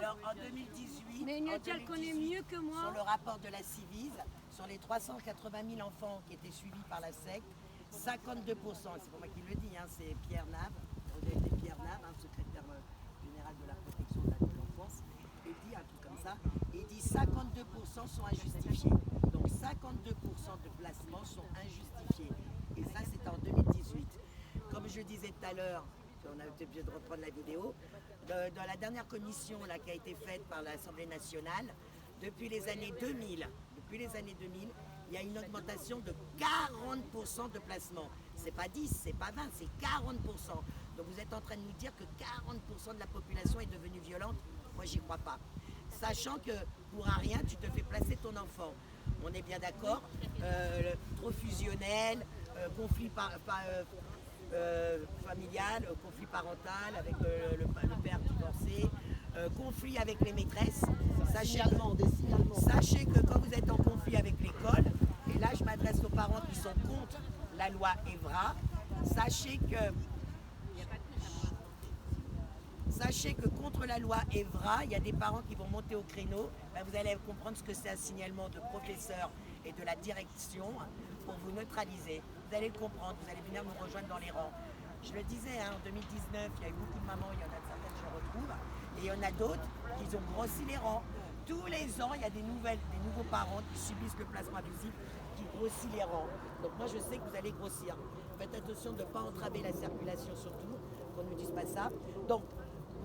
Alors en 2018, Mais Ignatia le connaît mieux que moi. sur le rapport de la Civise, sur les 380 000 enfants qui étaient suivis par la secte, 52%, c'est pas moi qui le dis, hein, c'est Pierre Nave, Pierre Nave, secrétaire général de la protection de l'enfance, il dit un truc comme ça, il dit 52% sont injustifiés. Donc 52% de placements sont injustifiés. Et ça, c'est en 2018. Comme je disais tout à l'heure, on a été obligé de reprendre la vidéo, dans la dernière commission là, qui a été faite par l'Assemblée nationale, depuis les années 2000, il y a une augmentation de 40% de placements. C'est pas 10, c'est pas 20, c'est 40%. Donc vous êtes en train de nous dire que 40% de la population est devenue violente. Moi, j'y crois pas. Sachant que pour un rien, tu te fais placer ton enfant. On est bien d'accord, trop fusionnel, conflit familial, conflit parental avec le père divorcé, conflit avec les maîtresses. Sachez que quand vous êtes en conflit avec l'école, et là je m'adresse aux parents qui sont contre la loi Evra, sachez que contre la loi Evra, il y a des parents qui vont monter au créneau. Ben, vous allez comprendre ce que c'est un signalement de professeur et de la direction pour vous neutraliser. Vous allez le comprendre, vous allez venir nous rejoindre dans les rangs. Je le disais, hein, en 2019, il y a eu beaucoup de mamans, il y en a certaines que je retrouve, et il y en a d'autres qui ont grossi les rangs. Tous les ans, il y a des nouveaux parents qui subissent le placement abusif, qui grossissent les rangs. Donc moi, je sais que vous allez grossir. Faites attention de ne pas entraver la circulation surtout, qu'on ne nous dise pas ça. Donc,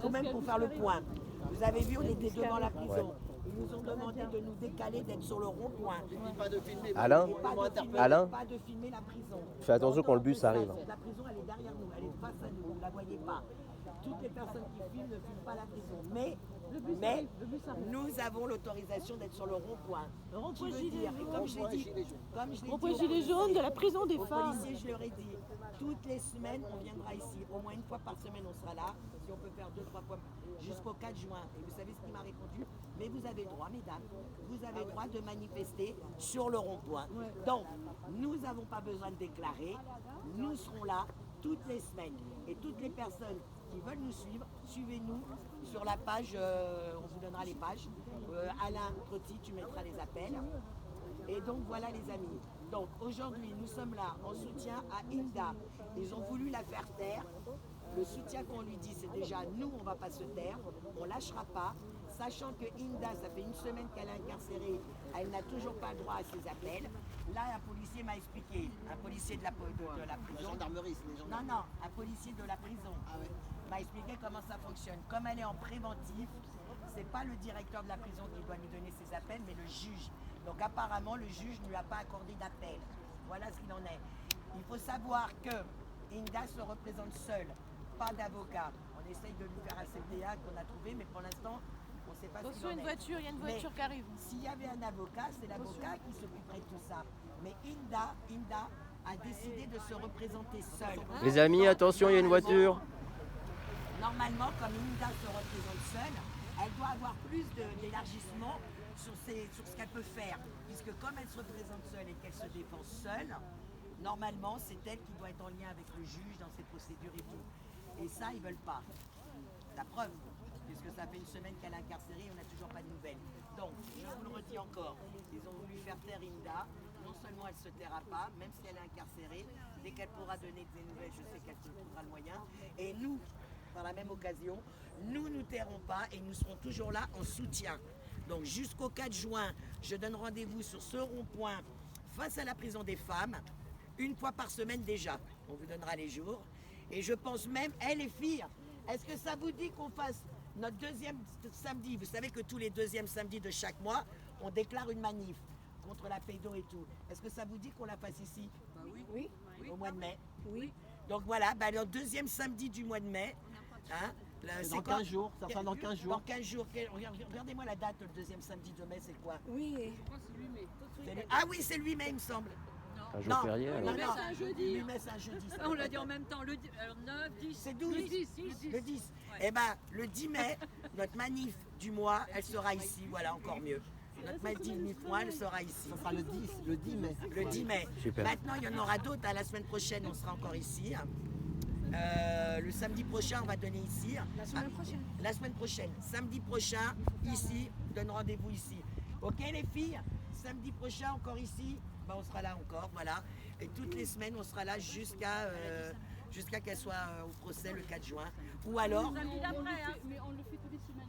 quand même pour faire le point, vous avez vu, on était devant la prison. Ils nous ont demandé de nous décaler, d'être sur le rond-point. Pas de filmer. Alain, Pas de filmer la prison. fais attention quand le bus arrive. La prison, elle est derrière nous, elle est face à nous, vous ne la voyez pas. Toutes les personnes qui filment ne filment pas la prison. Mais nous avons l'autorisation d'être sur le rond-point. Qui veut dire, et comme je l'ai dit, Rond-point gilet jaune de la prison des aux femmes. policiers, je leur ai dit, toutes les semaines, on viendra ici. Au moins une fois par semaine, on sera là. Si on peut faire 2-3 fois jusqu'au 4 juin. Et vous savez ce qu'il m'a répondu? Mais vous avez droit, mesdames, vous avez droit de manifester sur le rond-point. Donc, nous n'avons pas besoin de déclarer. Nous serons là toutes les semaines. Et toutes les personnes qui veulent nous suivre, suivez-nous sur la page, on vous donnera les pages. Alain Trotti, tu mettras les appels. Et donc voilà les amis. Donc aujourd'hui nous sommes là en soutien à Inda. Ils ont voulu la faire taire. Le soutien qu'on lui dit c'est déjà nous on ne va pas se taire, on ne lâchera pas. Sachant que Inda, ça fait une semaine qu'elle est incarcérée, elle n'a toujours pas le droit à ses appels. Là un policier m'a expliqué, un policier de la prison. Gendarmerie, c'est les gendarmes. Non, un policier de la prison m'a expliqué comment ça fonctionne. Comme elle est en préventif, c'est pas le directeur de la prison qui doit nous donner ses appels, mais le juge. Donc apparemment, le juge ne lui a pas accordé d'appel. Voilà ce qu'il en est. Il faut savoir que Inda se représente seule, pas d'avocat. On essaye de lui faire un CPA qu'on a trouvé, mais pour l'instant, on ne sait pas ce qu'il en est. Il y a une voiture qui arrive. S'il y avait un avocat, c'est l'avocat qui s'occuperait de tout ça. Mais Inda a décidé de se représenter seule. Les amis, attention, il y a une voiture. Normalement, comme Inda se représente seule, elle doit avoir plus d'élargissement sur ce qu'elle peut faire. Puisque comme elle se représente seule et qu'elle se défend seule, normalement, c'est elle qui doit être en lien avec le juge dans ses procédures et tout. Et ça, ils ne veulent pas. La preuve, puisque ça fait une semaine qu'elle est incarcérée et on n'a toujours pas de nouvelles. Donc, je vous le redis encore, ils ont voulu faire taire Inda. Non seulement elle ne se taira pas, même si elle est incarcérée, dès qu'elle pourra donner des nouvelles, je sais qu'elle trouvera le moyen. Et nous, par la même occasion, nous ne nous tairons pas et nous serons toujours là en soutien. Donc jusqu'au 4 juin, je donne rendez-vous sur ce rond-point face à la prison des femmes, une fois par semaine déjà. On vous donnera les jours. Et je pense même, les filles, est-ce que ça vous dit qu'on fasse notre deuxième samedi? Vous savez que tous les deuxièmes samedis de chaque mois, on déclare une manif contre la pédo et tout. Est-ce que ça vous dit qu'on la fasse ici? Oui. Au mois de mai? Oui. Donc voilà, le deuxième samedi du mois de mai. Hein, dans 15 jours, ça sera dans 15 jours. Dans 15 jours. Regardez-moi la date, le deuxième samedi de mai, c'est quoi? Oui. Ah oui, c'est le 8 mai, il me semble. Un jour férié, alors. Non, c'est un jeudi. Le 8 mai, c'est un jeudi. On l'a dit en même temps, le 9, 10. C'est 12. Le 10. Le 10. Eh bien, le 10 mai, notre manif du mois, elle sera ici. Voilà, encore mieux. Notre manif mois, elle sera ici. Ça sera le 10 mai. Le 10 mai. Super. Maintenant, il y en aura d'autres. La semaine prochaine, on sera encore ici. Le samedi prochain, on va donner ici. La semaine prochaine. La semaine prochaine. Samedi prochain, ici, on donne rendez-vous ici. Ok les filles? Samedi prochain, encore ici, ben, on sera là encore, voilà. Et toutes les semaines, on sera là jusqu'à qu'elle soit au procès le 4 juin. Ou alors, Samedi d'après, hein. Mais on le fait tous les semaines.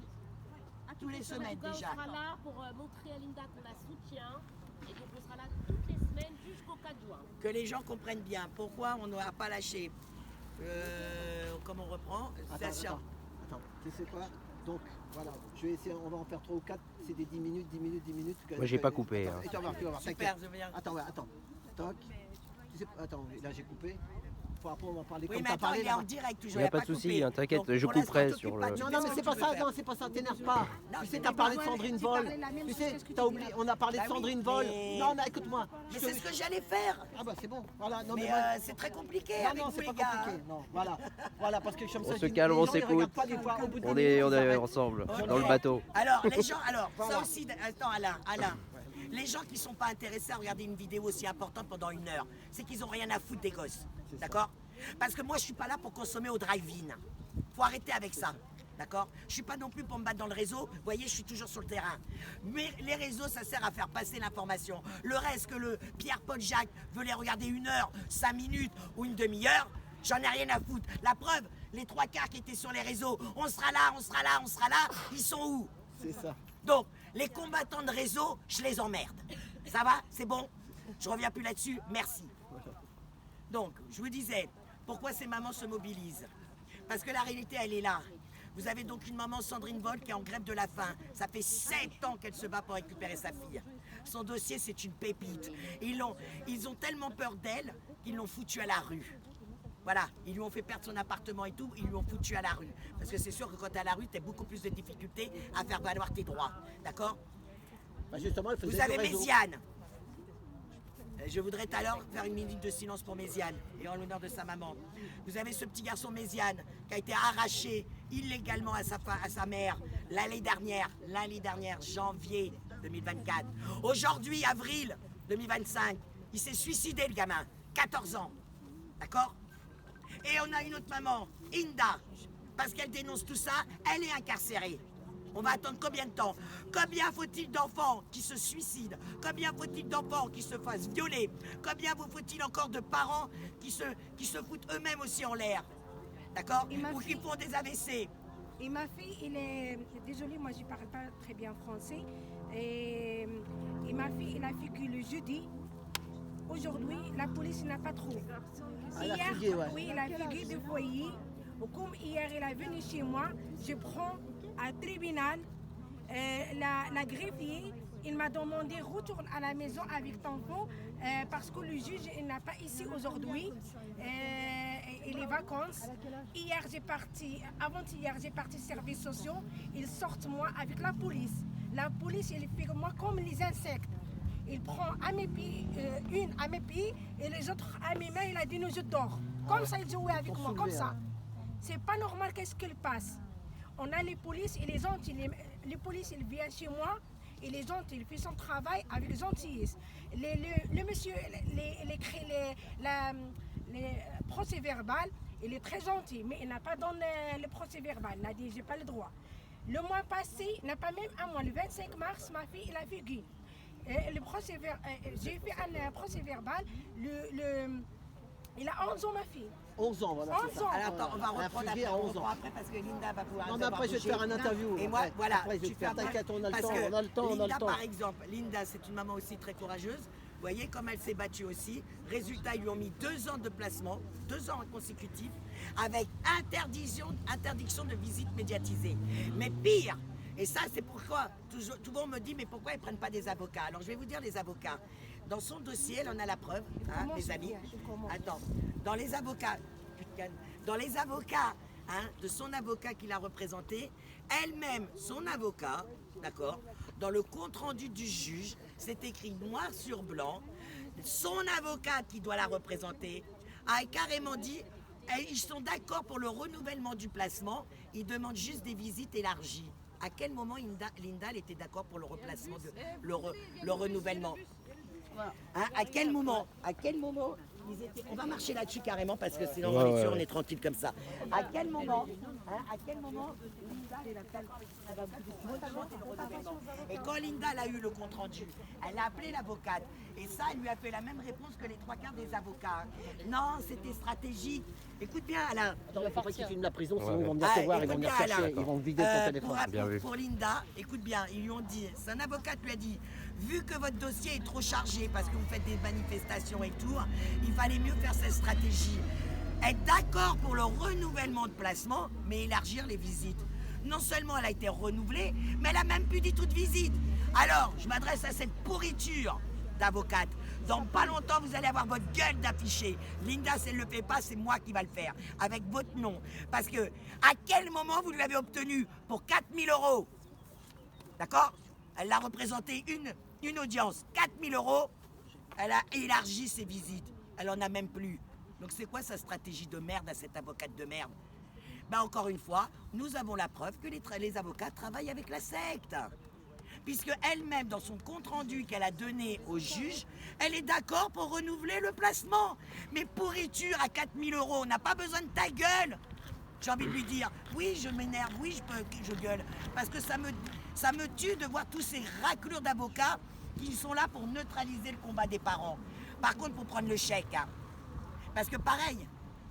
tous les semaines En tout cas, déjà. on sera là pour montrer à Linda qu'on la soutient. Et donc on sera là toutes les semaines jusqu'au 4 juin. Que les gens comprennent bien pourquoi on n'aura pas lâché. Comme on reprend, Attends, tu sais quoi? Donc, voilà, je vais essayer, on va en faire 3 ou 4, c'est des 10 minutes. Moi, j'ai pas coupé, Attends, hein. et tu vas voir, Super, t'inquiète. je viens. Attends. Toc. Tu sais, attends, là j'ai coupé. Après, on va parler Oui, comme mais t'as attends, parlé il est là. en direct toujours. Il n'y a pas de souci, hein, t'inquiète, je couperai sur le... Non, mais c'est pas ça, non, c'est pas ça, t'énerve pas. Tu sais, t'as parlé de Sandrine Vol. Tu sais, t'as oublié, on a parlé de Bah oui, Sandrine Vol. mais- Non, écoute-moi. Mais c'est ce que j'allais faire. Ah bah c'est bon, voilà. Non, Mais mais moi- c'est très compliqué Non, avec non, vous c'est les pas gars. compliqué. Non, voilà, parce que comme ça, On se les calme, gens, on ils regardent s'écoute. pas des fois, au bout de On 10 est minutes, ils arrêtent. ensemble, Ok. dans le bateau. Alors, les gens, ça Voilà. aussi, attends Alain, les gens qui sont pas intéressés à regarder une vidéo aussi importante pendant 1 heure, c'est qu'ils ont rien à foutre des gosses, d'accord? Parce que moi, je suis pas là pour consommer au drive-in. Faut arrêter avec ça, d'accord? Je suis pas non plus pour me battre dans le réseau. Vous voyez, je suis toujours sur le terrain. Mais les réseaux, ça sert à faire passer l'information. Le reste, que le Pierre-Paul Jacques veut les regarder 1 heure, 5 minutes ou une demi-heure, j'en ai rien à foutre. La preuve, les 3/4 qui étaient sur les réseaux, on sera là, ils sont où? C'est ça. Donc, les combattants de réseau, je les emmerde. Ça va? C'est bon? Je reviens plus là-dessus. Merci. Donc, je vous disais, pourquoi ces mamans se mobilisent? Parce que la réalité, elle est là. Vous avez donc une maman, Sandrine Vol, qui est en grève de la faim. Ça fait 7 ans qu'elle se bat pour récupérer sa fille. Son dossier, c'est une pépite. Ils ont tellement peur d'elle qu'ils l'ont foutue à la rue. Voilà, ils lui ont fait perdre son appartement et tout, ils lui ont foutu à la rue. Parce que c'est sûr que quand tu es à la rue, tu as beaucoup plus de difficultés à faire valoir tes droits. D'accord? Bah justement, il faisait Vous avez du réseau. Méziane. Je voudrais tout à l'heure faire une minute de silence pour Méziane et en l'honneur de sa maman. Vous avez ce petit garçon Méziane qui a été arraché illégalement à sa mère l'année dernière, janvier 2024. Aujourd'hui, avril 2025, il s'est suicidé le gamin, 14 ans. D'accord? Et on a une autre maman, Inda, parce qu'elle dénonce tout ça, elle est incarcérée. On va attendre combien de temps? Combien faut-il d'enfants qui se suicident? Combien faut-il d'enfants qui se fassent violer? Combien vous faut-il encore de parents qui se foutent eux-mêmes aussi en l'air? D'accord? Ou qui font des AVC? Et ma fille, il est... Désolée, moi je ne parle pas très bien français. Et ma fille, elle a fugué le jeudi. Aujourd'hui, la police n'a pas trouvé. Elle a fugué, ouais. Oui, elle a fugué du foyer. Comme hier, elle est venue chez moi, je prends un tribunal. La greffier, il m'a demandé retourne à la maison avec ton enfant parce que le juge il n'a pas ici aujourd'hui. Et les vacances. Hier, avant-hier, j'ai parti services sociaux. Ils sortent moi avec la police. La police, elle fait moi comme les insectes. Il prend à mes pieds, une à mes pieds et les autres à mes mains. Il a dit nous je dors. Comme ça, il jouait avec moi, comme ça. C'est pas normal qu'est-ce qu'il passe. On a les polices et les gentils. Les polices, ils viennent chez moi et les gentils, ils font son travail avec gentillesse. Le monsieur, les procès verbal, il est très gentil, mais il n'a pas donné le procès verbal. Il a dit j'ai pas le droit. Le mois passé, n'a pas même un mois, le 25 mars, ma fille, elle a fugué. J'ai fait un procès verbal. Il a 11 ans, ma fille. 11 ans, voilà. 11 ans. Alors attends, on va Elle a reprendre fugué après, à on 11 ans. reprend après parce que Linda va pouvoir. Non, mais après, je vais te faire un interview. Et moi, Après, voilà. après, je vais tu te faire, fais après. t'inquiète, on a le Parce temps, que on a le temps, on a Linda, le temps. par exemple, Linda, c'est une maman aussi très courageuse. Vous voyez comme elle s'est battue aussi. Résultat, ils lui ont mis 2 ans de placement, 2 ans consécutifs, avec interdiction de visite médiatisée. Mais pire, et ça c'est pourquoi, tout le monde me dit, mais pourquoi ils ne prennent pas des avocats? Alors je vais vous dire les avocats. Dans son dossier, elle en a la preuve, hein, mes amis. Attends, dans les avocats, de son avocat qui l'a représenté, elle-même, son avocat, d'accord, dans le compte-rendu du juge, c'est écrit noir sur blanc, son avocat qui doit la représenter a carrément dit, ils sont d'accord pour le renouvellement du placement, ils demandent juste des visites élargies. À quel moment Linda elle était d'accord pour le replacement, le renouvellement? Hein, à quel moment On va marcher là-dessus carrément parce que sinon Ouais, on est sûr, ouais. on est tranquille comme ça. À quel moment, Linda et la ça va totalement être le renouvellement. Et quand Linda elle a eu le compte rendu, elle a appelé l'avocate et ça, elle lui a fait la même réponse que les 3/4 des avocats. Non, c'était stratégique. Écoute bien, Alain. Attends, il faut pas qu'ils filment la prison, sinon Ouais. ils vont venir te voir, ils écoute vont venir bien, chercher, Alain. ils vont vider ton téléphone. Bien vu. Pour Linda, écoute bien, ils lui ont dit, son avocate lui a dit, vu que votre dossier est trop chargé parce que vous faites des manifestations et tout, il fallait mieux faire cette stratégie. Être d'accord pour le renouvellement de placement, mais élargir les visites. Non seulement elle a été renouvelée, mais elle a même plus dit toute visite. Alors, je m'adresse à cette pourriture d'avocate. Dans pas longtemps, vous allez avoir votre gueule d'afficher. Linda, si elle ne le fait pas, c'est moi qui va le faire, avec votre nom. Parce que, à quel moment vous lui avez obtenu pour 4 000 €? D'accord? Elle a représenté une audience, 4 000 €. Elle a élargi ses visites. Elle en a même plus. Donc c'est quoi sa stratégie de merde à cette avocate de merde? Ben encore une fois, nous avons la preuve que les avocats travaillent avec la secte. Puisque elle-même, dans son compte-rendu qu'elle a donné au juge, elle est d'accord pour renouveler le placement. Mais pourriture à 4 000 €, on n'a pas besoin de ta gueule. J'ai envie de lui dire, oui, je m'énerve, oui, je gueule. Parce que ça me tue de voir tous ces raclures d'avocats qui sont là pour neutraliser le combat des parents. Par contre, pour prendre le chèque, hein. Parce que pareil,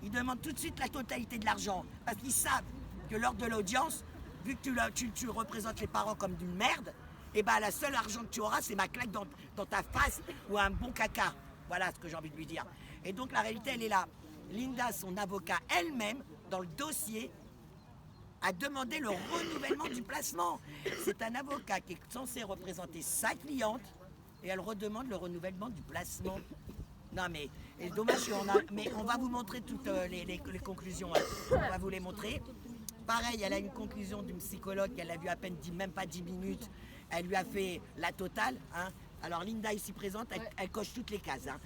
ils demandent tout de suite la totalité de l'argent. Parce qu'ils savent que lors de l'audience, vu que tu représentes les parents comme d'une merde, et ben la seule argent que tu auras, c'est ma claque dans ta face ou un bon caca. Voilà ce que j'ai envie de lui dire. Et donc la réalité, elle est là. Linda, son avocat elle-même, dans le dossier, a demandé le renouvellement du placement. C'est un avocat qui est censé représenter sa cliente et elle redemande le renouvellement du placement. Non mais, c'est dommage mais on va vous montrer toutes les conclusions. Hein. On va vous les montrer. Pareil, elle a une conclusion d'une psychologue qu'elle a vue à peine même pas 10 minutes. Elle lui a fait la totale. Hein. Alors Linda ici présente, elle coche toutes les cases. Hein.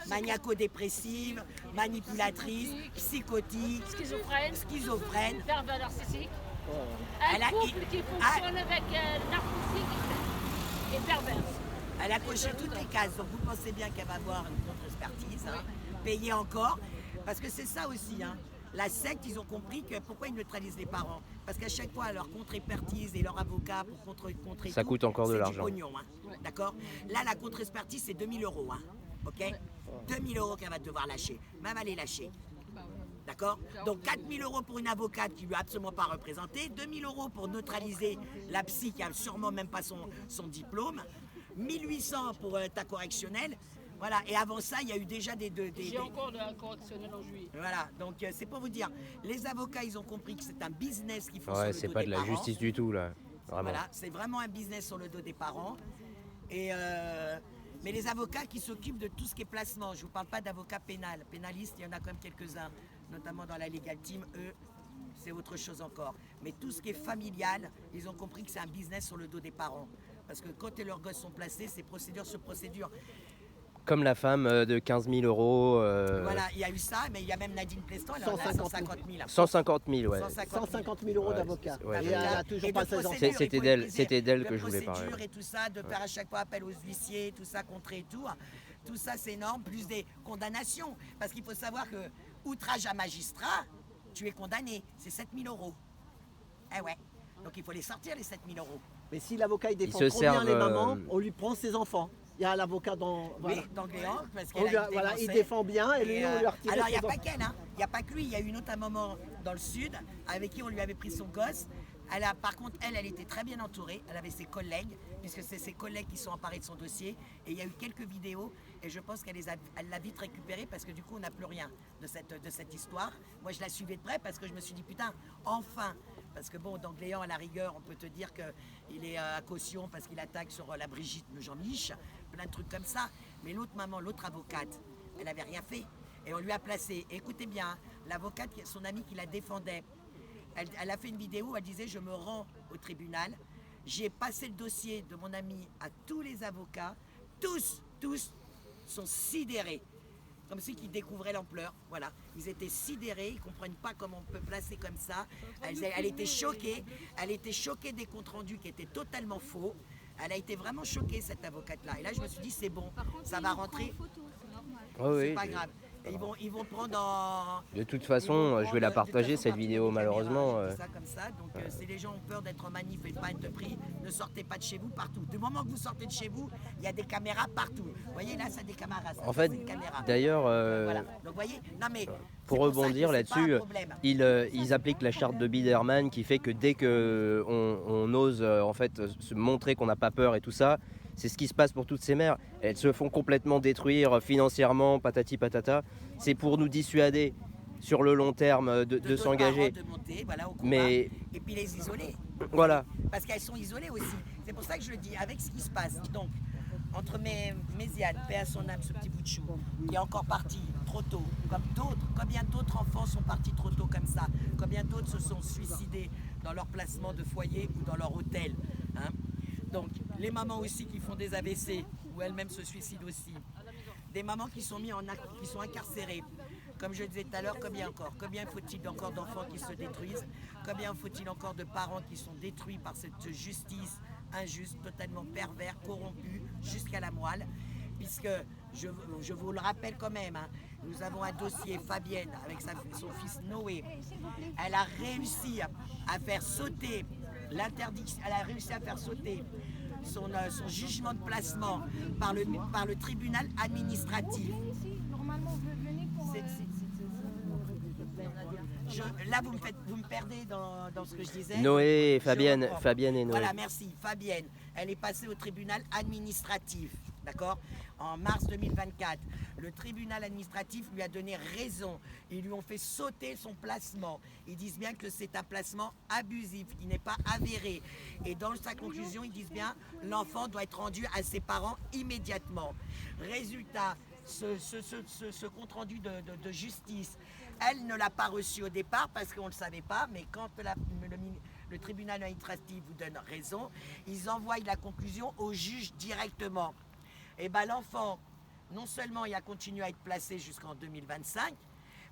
Maniaco-dépressive, manipulatrice, psychotique, schizophrène. Pervers narcissique. Elle a- Un couple qui fonctionne avec narcissique et perverse. Elle a coché toutes les cases, donc vous pensez bien qu'elle va avoir une contre-expertise, hein, payer encore, parce que c'est ça aussi, hein. La secte, ils ont compris que pourquoi ils neutralisent les parents, parce qu'à chaque fois leur contre-expertise et leur avocat pour contrer Ça tout, coûte encore de c'est l'argent. du pognon, hein. D'accord? Là, la contre-expertise, c'est 2 000 €, hein. Ok? 2 000 € qu'elle va devoir lâcher, même elle est lâchée. D'accord? Donc 4 000 € pour une avocate qui ne lui a absolument pas représenté, 2 000 € pour neutraliser la psy qui n'a sûrement même pas son diplôme, 1 800 pour ta correctionnelle. Voilà, et avant ça, il y a eu déjà J'ai encore de la correctionnelle en juillet. Voilà, donc c'est pour vous dire, les avocats, ils ont compris que c'est un business qu'ils font sur Ouais, le c'est dos pas des de la parents. justice du tout, là. Vraiment. Voilà, c'est vraiment un business sur le dos des parents. Mais les avocats qui s'occupent de tout ce qui est placement, je ne vous parle pas d'avocats pénalistes, il y en a quand même quelques-uns, notamment dans la Legal Team, eux, c'est autre chose encore. Mais tout ce qui est familial, ils ont compris que c'est un business sur le dos des parents. Parce que quand leurs gosses sont placés, c'est procédure sur procédure. Comme la femme de 15 000 €. Voilà, il y a eu ça, mais il y a même Nadine Pleston, elle en a 150 000. 150 000, ouais. 150 000 € Ouais, d'avocat. ouais, et ouais. elle a toujours Et pas de 16 ans. procédure, C'était il faut d'elle- le préciser. c'était d'elle De que je voulais parler, procédure ouais. et tout ça, de faire à chaque fois appel aux huissiers, tout ça, contrer et tout. Tout ça, c'est énorme, plus des condamnations. Parce qu'il faut savoir que outrage à magistrat, tu es condamné, c'est 7 000 €. Eh ouais. Donc il faut les sortir, les 7 000 €. Mais si l'avocat il défend se trop bien servent, les mamans, on lui prend ses enfants. Il y a l'avocat dans. Voilà. Oui, d'Angléan, parce On qu'elle lui a a- été voilà, il dénoncée. défend bien et lui, on lui a retiré alors, il n'y a ses pas enfants. qu'elle, hein. Il n'y a pas que lui. Il y a une autre maman dans le sud avec qui on lui avait pris son gosse. Par contre, elle était très bien entourée. Elle avait ses collègues, puisque c'est ses collègues qui sont emparés de son dossier. Et il y a eu quelques vidéos, et je pense qu'elle l'a vite récupérée, parce que du coup, on n'a plus rien de cette histoire. Moi, je la suivais de près, parce que je me suis dit, putain, enfin. Parce que bon, d'Angléan, à la rigueur, on peut te dire qu'il est à caution parce qu'il attaque sur la Brigitte de Jean-Mich, plein de trucs comme ça. Mais l'autre maman, l'autre avocate, elle n'avait rien fait. Et on lui a placé, écoutez bien, l'avocate, son amie qui la défendait, elle a fait une vidéo où elle disait, je me rends au tribunal, j'ai passé le dossier de mon ami à tous les avocats, tous sont sidérés. Comme ceux qui découvraient l'ampleur, voilà. Ils étaient sidérés, ils ne comprennent pas comment on peut placer comme ça. Elle était choquée des comptes rendus qui étaient totalement faux. Elle a été vraiment choquée, cette avocate-là. Et là, je me suis dit, c'est bon, ça va rentrer. oui, c'est pas grave. Et ils vont prendre en... De toute ils façon, vont je vais prendre, la de toute partager façon, cette par vidéo les caméras, malheureusement. je dis ça comme ça. Donc si les gens ont peur d'être en manif et de pas être pris, ne sortez pas de chez vous partout. Du moment que vous sortez de chez vous, il y a des caméras partout. Vous voyez là, c'est des caméras. Ça, En c'est fait, une caméra. d'ailleurs, Voilà. Donc vous voyez, non mais pour c'est ça rebondir que c'est pas un là-dessus, problème. ils appliquent la charte de Biderman qui fait que dès que on ose en fait se montrer qu'on n'a pas peur et tout ça, c'est ce qui se passe pour toutes ces mères. Elles se font complètement détruire financièrement, patati patata. C'est pour nous dissuader sur le long terme de d'autres s'engager. parents de monter, voilà, au combat, Mais et puis les isoler. voilà, Parce qu'elles sont isolées aussi. C'est pour ça que je le dis, avec ce qui se passe. Donc, entre Méziane, paix à son âme, ce petit bout de chou, qui est encore parti trop tôt, comme d'autres, combien d'autres enfants sont partis trop tôt comme ça, combien d'autres se sont suicidés dans leur placement de foyer ou dans leur hôtel. Hein. Donc, les mamans aussi qui font des AVC, ou elles-mêmes se suicident aussi. Des mamans qui sont qui sont incarcérées. Comme je disais tout à l'heure, combien faut-il encore d'enfants qui se détruisent? Combien faut-il encore de parents qui sont détruits par cette justice injuste, totalement pervers, corrompue, jusqu'à la moelle? Puisque, je vous le rappelle quand même, hein, nous avons un dossier, Fabienne, avec son fils Noé. Elle a réussi à faire sauter l'interdiction, elle a réussi à faire sauter son jugement de placement par le tribunal administratif. Normalement, venez pour... Là, vous me perdez dans ce que je disais. Noé et Je Fabienne, reprends. Fabienne et Noé. Voilà, merci. Fabienne, elle est passée au tribunal administratif, d'accord? En mars 2024, le tribunal administratif lui a donné raison. Ils lui ont fait sauter son placement. Ils disent bien que c'est un placement abusif, qui n'est pas avéré. Et dans sa conclusion, ils disent bien l'enfant doit être rendu à ses parents immédiatement. Résultat, ce compte-rendu de justice, elle ne l'a pas reçu au départ parce qu'on ne le savait pas, mais quand le tribunal administratif vous donne raison, ils envoient la conclusion au juge directement. Et bien l'enfant, non seulement il a continué à être placé jusqu'en 2025,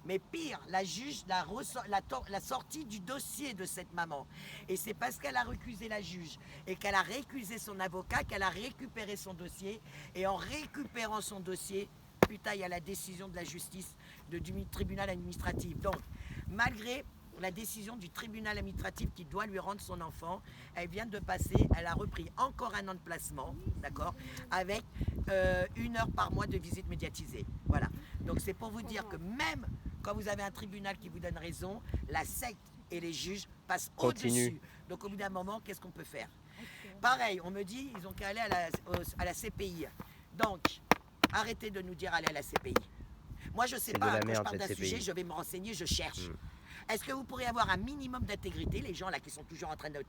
mais pire, la juge la sortie du dossier de cette maman. Et c'est parce qu'elle a recusé la juge et qu'elle a récusé son avocat qu'elle a récupéré son dossier. Et en récupérant son dossier, putain, il y a la décision de la justice du tribunal administratif. Donc, malgré la décision du tribunal administratif qui doit lui rendre son enfant, elle vient de passer, elle a repris encore un an de placement, d'accord, avec 1 heure par mois de visite médiatisée. Voilà. Donc c'est pour vous dire que même quand vous avez un tribunal qui vous donne raison, la secte et les juges passent au-dessus. Donc au bout d'un moment, qu'est-ce qu'on peut faire? Pareil, on me dit, ils ont qu'à aller à la CPI. Donc, arrêtez de nous dire aller à la CPI. Moi, je ne sais pas, quand je parle d'un sujet, je vais me renseigner, je cherche. Est-ce que vous pourriez avoir un minimum d'intégrité, les gens là qui sont toujours en train de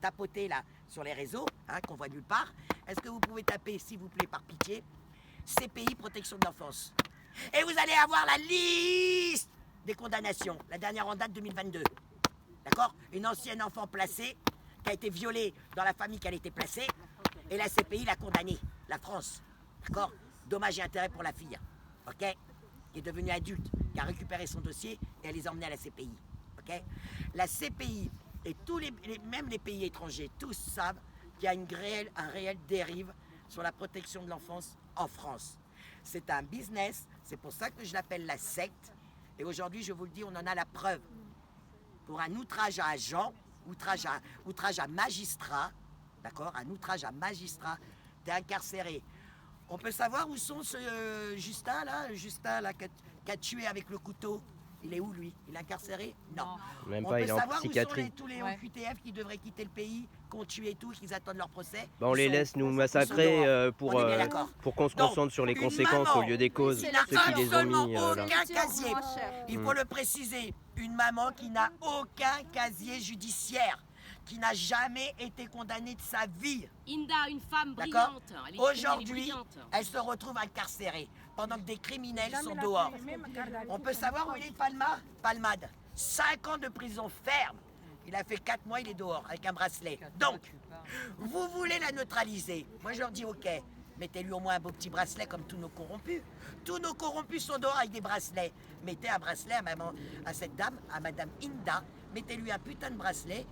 tapoter là sur les réseaux, hein, qu'on voit nulle part? Est-ce que vous pouvez taper, s'il vous plaît, par pitié, CPI protection de l'enfance? Et vous allez avoir la liste des condamnations, la dernière en date 2022. D'accord? Une ancienne enfant placée qui a été violée dans la famille qu'elle était placée, et la CPI l'a condamnée, la France. D'accord? Dommages et intérêts pour la fille. Ok? Qui est devenue adulte, qui a récupéré son dossier et elle les a emmenés à la CPI. Okay? La CPI et même les pays étrangers, tous savent qu'il y a un réel dérive sur la protection de l'enfance en France. C'est un business, c'est pour ça que je l'appelle la secte. Et aujourd'hui, je vous le dis, on en a la preuve. Pour un outrage à agent, outrage à magistrat, d'accord? Un outrage à magistrat, t'es incarcéré. On peut savoir où sont ce Justin là qui a tué avec le couteau. Il est où lui? Il est incarcéré? Non. Même On pas, peut il est en savoir où psychiatrie. sont tous les OQTF qui devraient quitter le pays, qui ont tué tout, qu'ils attendent leur procès. Bah, on les laisse nous massacrer pour qu'on se concentre sur les conséquences au lieu des causes, qui n'a ceux qui les ont mis là. aucun casier. Il faut le préciser, une maman qui n'a aucun casier judiciaire, qui n'a jamais été condamnée de sa vie. Inda, une femme D'accord? brillante. Elle est Aujourd'hui, brillante. elle se retrouve incarcérée pendant que des criminels sont dehors. On peut savoir où il est, Palmade. 5 ans de prison ferme. Il a fait 4 mois, il est dehors avec un bracelet. Donc, vous voulez la neutraliser. Moi, je leur dis ok, mettez-lui au moins un beau petit bracelet comme tous nos corrompus. Tous nos corrompus sont dehors avec des bracelets. Mettez un bracelet à cette dame, à Madame Inda. Mettez-lui un putain de bracelet.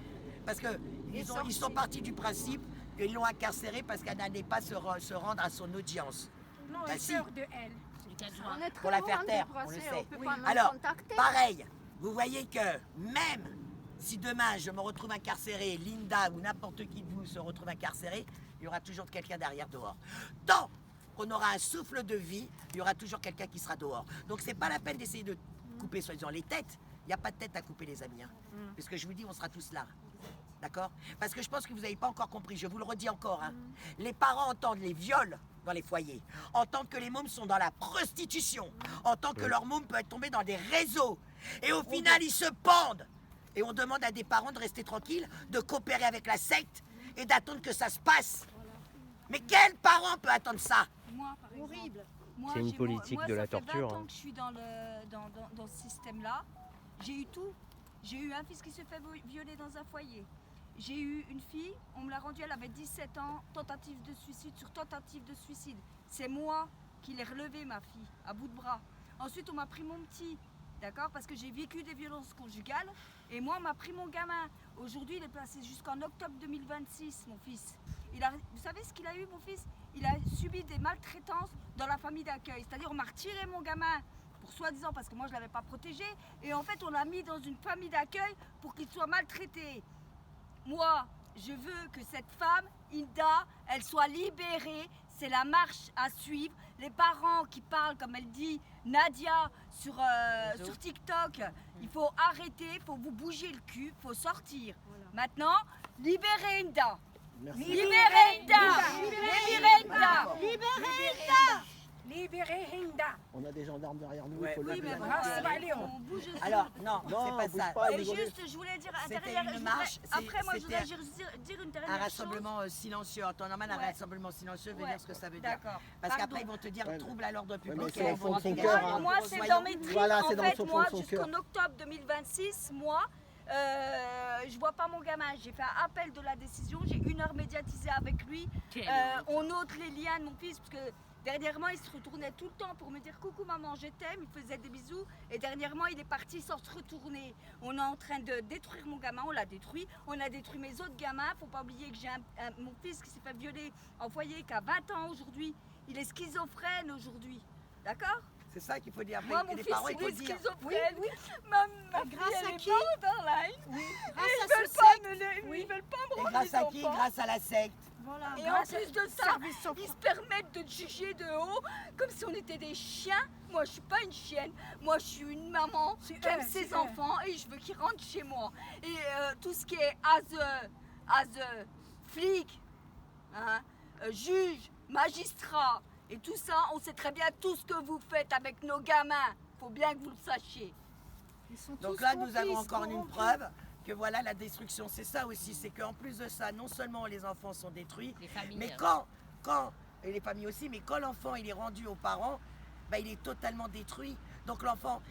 Parce qu'ils sont partis du principe qu'ils l'ont incarcérée parce qu'elle n'allait pas se rendre à son audience. Non, Bah, elle si. peur de elle. qu'elle soit. On est très Pour la loin faire de taire, on le brasser, sait. peut pas même Alors, contacter. pareil, vous voyez que même si demain je me retrouve incarcéré, Linda ou n'importe qui de vous se retrouve incarcéré, il y aura toujours quelqu'un derrière dehors. Tant qu'on aura un souffle de vie, il y aura toujours quelqu'un qui sera dehors. Donc c'est pas la peine d'essayer de couper soi-disant les têtes. Il n'y a pas de tête à couper les amis. Hein. Puisque je vous dis, on sera tous là. D'accord? Parce que je pense que vous n'avez pas encore compris, je vous le redis encore. Hein. Les parents entendent les viols dans les foyers, entendent que les mômes sont dans la prostitution, entendent que leur môme peut être tombé dans des réseaux. Et au final, ils se pendent. Et on demande à des parents de rester tranquilles, de coopérer avec la secte et d'attendre que ça se passe. Mais quel parent peut attendre ça? Moi, par exemple. Horrible. Moi, C'est une j'ai- politique moi, de la ça fait torture, 20 ans hein. que je suis dans ce système-là. J'ai eu tout. J'ai eu un fils qui se fait violer dans un foyer. J'ai eu une fille, on me l'a rendue, elle avait 17 ans, tentative de suicide sur tentative de suicide. C'est moi qui l'ai relevée, ma fille, à bout de bras. Ensuite, on m'a pris mon petit, d'accord, parce que j'ai vécu des violences conjugales. Et moi, on m'a pris mon gamin. Aujourd'hui, il est placé jusqu'en octobre 2026, mon fils. Vous savez ce qu'il a eu, mon fils? Il a subi des maltraitances dans la famille d'accueil. C'est-à-dire, on m'a retiré mon gamin pour soi-disant, parce que moi, je ne l'avais pas protégé. Et en fait, on l'a mis dans une famille d'accueil pour qu'il soit maltraité. Moi, je veux que cette femme, Hilda, elle soit libérée. C'est la marche à suivre. Les parents qui parlent, comme elle dit, Nadia, sur TikTok, il faut arrêter, il faut vous bouger le cul, il faut sortir. Maintenant, libérez Hilda. Merci. Libérez Hilda. Libérez Hilda. Libérez Hinda. Libérez Hinda. On a des gendarmes derrière nous, Ouais, il faut oui, lever mais la bon, main. Ah, ça va aller, on bouge aussi. Alors, non, Non, c'est bouge pas ça. pas, Et rigolez. juste, je voulais dire, C'était derrière, une je marche, voudrais- après, moi, je c'était voudrais dire une dernière Un chose. rassemblement silencieux. En temps normal, un Ouais. rassemblement silencieux veut Ouais. dire ce que ça veut dire. D'accord. Parce Pardon. qu'après, ils vont te dire Ouais, trouble à l'ordre public. mais c'est et au ils fond vont de son rentrer cœur, derrière. hein. Moi, c'est Voyons. dans mes tripes. Voilà, en c'est dans fait, son fond moi, de son jusqu'en cœur. octobre 2026, moi, je vois pas mon gamin. J'ai fait un appel de la décision. J'ai 1 heure médiatisé avec lui. On ôte les liens de mon fils parce que dernièrement, il se retournait tout le temps pour me dire coucou maman, je t'aime. Il faisait des bisous. Et dernièrement, il est parti sans se retourner. On est en train de détruire mon gamin. On l'a détruit. On a détruit mes autres gamins. Faut pas oublier que j'ai mon fils qui s'est fait violer en foyer, qui a 20 ans aujourd'hui. Il est schizophrène aujourd'hui. D'accord? C'est ça qu'il faut dire. Moi, Après, mon les fils, parents, il il faut est dire. schizophrène. Ma grâce fille, à elle est qui? borderline. Grâce à Ils veulent ce pas secte. ils veulent pas me Et rendre grâce les à qui? enfants. Grâce à la secte. Voilà. Et en Grâce plus de à- ça, service sans- ils se permettent de juger de haut comme si on était des chiens. Moi, je suis pas une chienne. Moi, je suis une maman C'est qui aime eux, ses c'est eux. enfants et je veux qu'ils rentrent chez moi. Et tout ce qui est as flic, hein, juge, magistrat et tout ça, on sait très bien tout ce que vous faites avec nos gamins. Faut bien que vous le sachiez. Ils sont Donc tous là, nous avons complices, encore une corrompus. preuve que voilà la destruction. C'est ça aussi, c'est qu'en plus de ça, non seulement les enfants sont détruits, Les familles. mais et les familles aussi, mais quand l'enfant il est rendu aux parents, bah, il est totalement détruit. Donc l'enfant,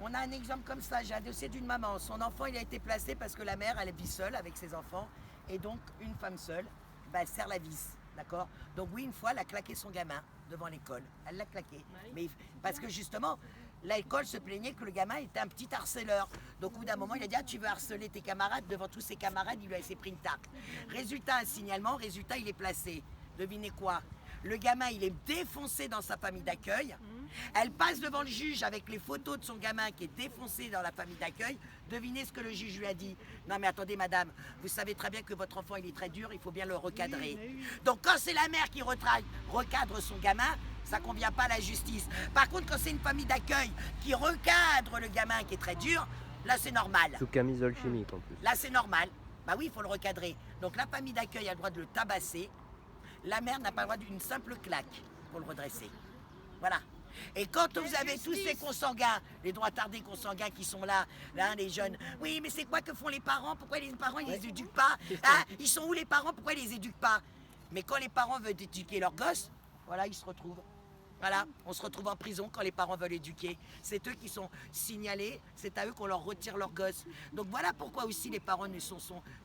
on a un exemple comme ça, j'ai un dossier d'une maman, son enfant il a été placé parce que la mère elle vit seule avec ses enfants, et donc une femme seule, bah, elle serre la vis, d'accord? Donc oui, une fois elle a claqué son gamin devant l'école, elle l'a claqué, mais parce que justement, l'école se plaignait que le gamin était un petit harceleur. Donc au bout d'un moment, il a dit ah, tu veux harceler tes camarades devant tous ses camarades, il lui a laissé pris une tarte. Résultat, un signalement, résultat, il est placé. Devinez quoi? Le gamin, il est défoncé dans sa famille d'accueil. Elle passe devant le juge avec les photos de son gamin qui est défoncé dans la famille d'accueil. Devinez ce que le juge lui a dit. Non mais attendez madame, vous savez très bien que votre enfant il est très dur, il faut bien le recadrer. Donc quand c'est la mère qui recadre son gamin, ça ne convient pas à la justice. Par contre, quand c'est une famille d'accueil qui recadre le gamin qui est très dur, là c'est normal. Sous camisole chimique en plus. Là c'est normal. Bah oui, il faut le recadrer. Donc la famille d'accueil a le droit de le tabasser. La mère n'a pas le droit d'une simple claque pour le redresser. Voilà. Et quand vous avez tous ces consanguins, les droits tardés consanguins qui sont là, les jeunes, oui, mais c'est quoi que font les parents? Pourquoi les parents, ils les éduquent pas? Hein? Ils sont où les parents? Pourquoi ils les éduquent pas? Mais quand les parents veulent éduquer leurs gosses, voilà, ils se retrouvent. Voilà, on se retrouve en prison quand les parents veulent éduquer. C'est eux qui sont signalés, c'est à eux qu'on leur retire leurs gosses. Donc voilà pourquoi aussi les parents ne sont